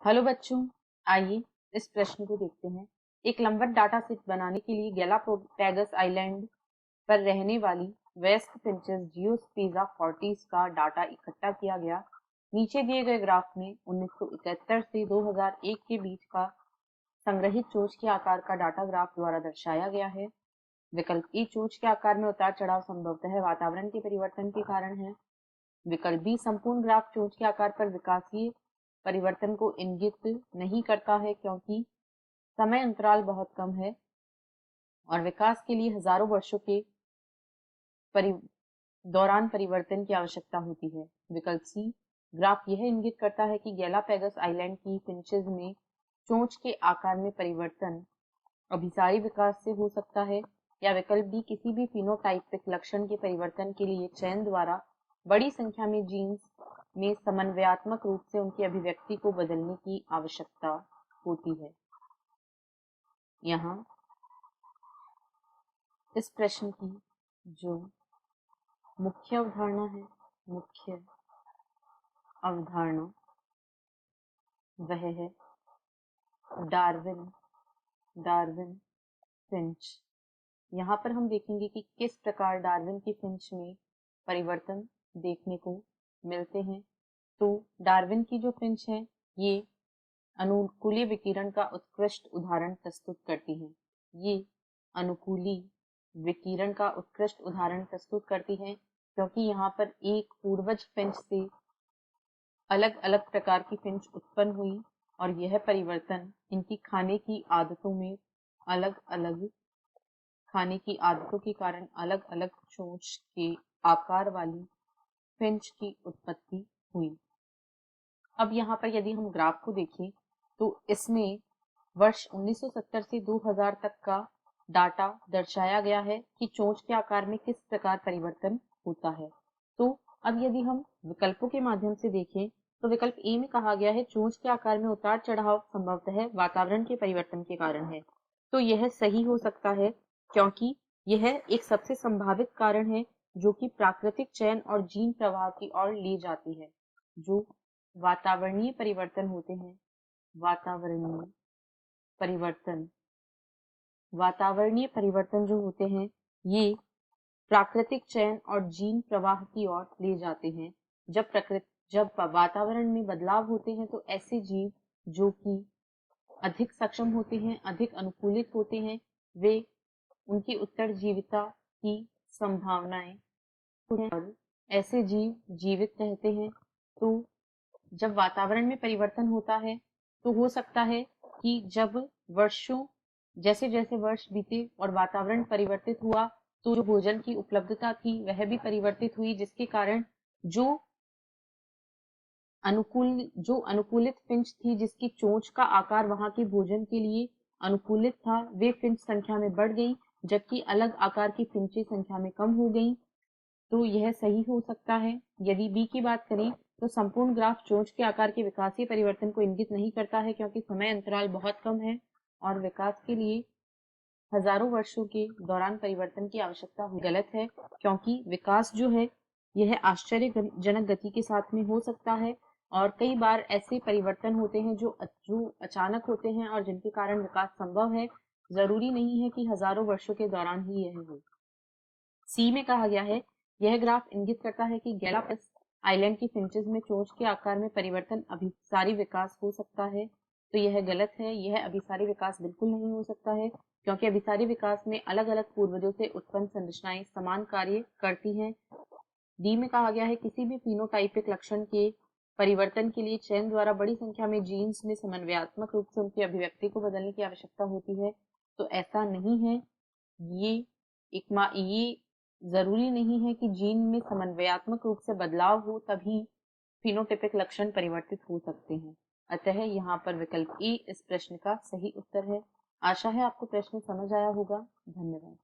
Hello बच्चों, आइए इस प्रश्न को देखते हैं। एक लंबवत डाटा सेट बनाने के लिए गैलापागोस आइलैंड पर रहने वाली वेस्ट फिंचेस जियोस्पेजा फॉर्टिस का डाटा इकट्ठा किया गया। नीचे दिए गए ग्राफ में 1971 से 2001 के बीच का संग्रहित चोंच के आकार का डाटा ग्राफ द्वारा दर्शाया गया है। विकल्प ए चोंच के आकार में उतार चढ़ाव संभवतः वातावरण के परिवर्तन के कारण है। विकल्प बी संपूर्ण ग्राफ चोंच के आकार पर विकासीय परिवर्तन को इंगित नहीं करता है क्योंकि समय अंतराल बहुत कम है और विकास के लिए हजारों वर्षों के दौरान परिवर्तन की आवश्यकता होती है। विकल्प सी ग्राफ यह इंगित करता है कि गैलापागोस आइलैंड की फिंचेस में चोंच के आकार में परिवर्तन अभिसारी विकास से हो सकता है। या विकल्प डी किसी भी फिनोटाइपिक लक्षण के परिवर्तन के लिए चयन द्वारा बड़ी संख्या में जीन्स में समन्वयात्मक रूप से उनकी अभिव्यक्ति को बदलने की आवश्यकता होती है। यहाँ इस प्रश्न की जो मुख्य अवधारणा है, मुख्य अवधारणा वह है डार्विन फिंच। यहाँ पर हम देखेंगे कि किस प्रकार डार्विन की फिंच में परिवर्तन देखने को मिलते हैं। तो डार्विन की जो फिंच है ये अनुकूली विकिरण का उत्कृष्ट उदाहरण प्रस्तुत करती है। ये अनुकूली विकिरण का उत्कृष्ट उदाहरण प्रस्तुत करती है क्योंकि यहाँ पर एक पूर्वज फिंच से अलग अलग प्रकार की फिंच उत्पन्न हुई और यह परिवर्तन इनकी खाने की आदतों में अलग अलग खाने की आदतों के कारण अलग अलग चोंच के आकार वाली फिंच की उत्पत्ति हुई। अब यहाँ पर यदि हम ग्राफ को देखें तो इसमें वर्ष 1970 से 2000 तक का डाटा दर्शाया गया है कि चोंच के आकार में किस प्रकार परिवर्तन होता है। तो अब यदि हम विकल्पों के माध्यम से देखें तो विकल्प ए में कहा गया है चोंच के आकार में उतार चढ़ाव संभवतः वातावरण के परिवर्तन के कारण है। तो यह सही हो सकता है क्योंकि यह एक सबसे संभावित कारण है जो कि प्राकृतिक चयन और जीन प्रवाह की ओर ले जाती है। जो वातावरणीय परिवर्तन होते हैं, वातावरणीय परिवर्तन जो होते हैं ये प्राकृतिक चयन और जीन प्रवाह की ओर ले जाते हैं। जब वातावरण में बदलाव होते हैं तो ऐसे जीव जो कि अधिक सक्षम होते हैं, अधिक अनुकूलित होते हैं, वे उनकी उत्तरजीविता की संभावनाएं और ऐसे जीव जीवित रहते हैं। तो जब वातावरण में परिवर्तन होता है तो हो सकता है कि जब जैसे जैसे वर्ष बीते और वातावरण परिवर्तित हुआ तो जो भोजन की उपलब्धता थी वह भी परिवर्तित हुई, जिसके कारण जो अनुकूलित फिंच थी जिसकी चोंच का आकार वहां के भोजन के लिए अनुकूलित था, वे फिंच संख्या में बढ़ गई, जबकि अलग आकार की फिंचें संख्या में कम हो गई। तो यह सही हो सकता है। यदि बी की बात करें तो संपूर्ण ग्राफ चोंच के आकार के विकासीय परिवर्तन को इंगित नहीं करता है क्योंकि समय अंतराल बहुत कम है और विकास के लिए हजारों वर्षों के दौरान परिवर्तन की आवश्यकता गलत है क्योंकि विकास जो है यह आश्चर्यजनक गति के साथ में हो सकता है और कई बार ऐसे परिवर्तन होते हैं जो अचानक होते हैं और जिनके कारण विकास संभव है। जरूरी नहीं है कि हजारों वर्षों के दौरान ही यह हो। सी में कहा गया है यह ग्राफ इंगित करता है कि गैलापागोस आइलैंड की फिंचेस में चोंच के आकार में परिवर्तन अभिसारी विकास हो सकता है। तो यह गलत है, यह अभिसारी विकास बिल्कुल नहीं हो सकता है क्योंकि अभिसारी विकास में अलग अलग पूर्वजों से उत्पन्न संरचनाएं समान कार्य करती हैं। डी में कहा गया है किसी भी फिनोटाइपिक लक्षण के परिवर्तन के लिए चयन द्वारा बड़ी संख्या में जीन्स में समन्वयात्मक रूप से उनकी अभिव्यक्ति को बदलने की आवश्यकता होती है। तो ऐसा नहीं है। ये जरूरी नहीं है कि जीन में समन्वयात्मक रूप से बदलाव हो तभी फिनोटाइपिक लक्षण परिवर्तित हो सकते हैं। अतः यहाँ पर विकल्प ए इस प्रश्न का सही उत्तर है। आशा है आपको प्रश्न समझ आया होगा। धन्यवाद।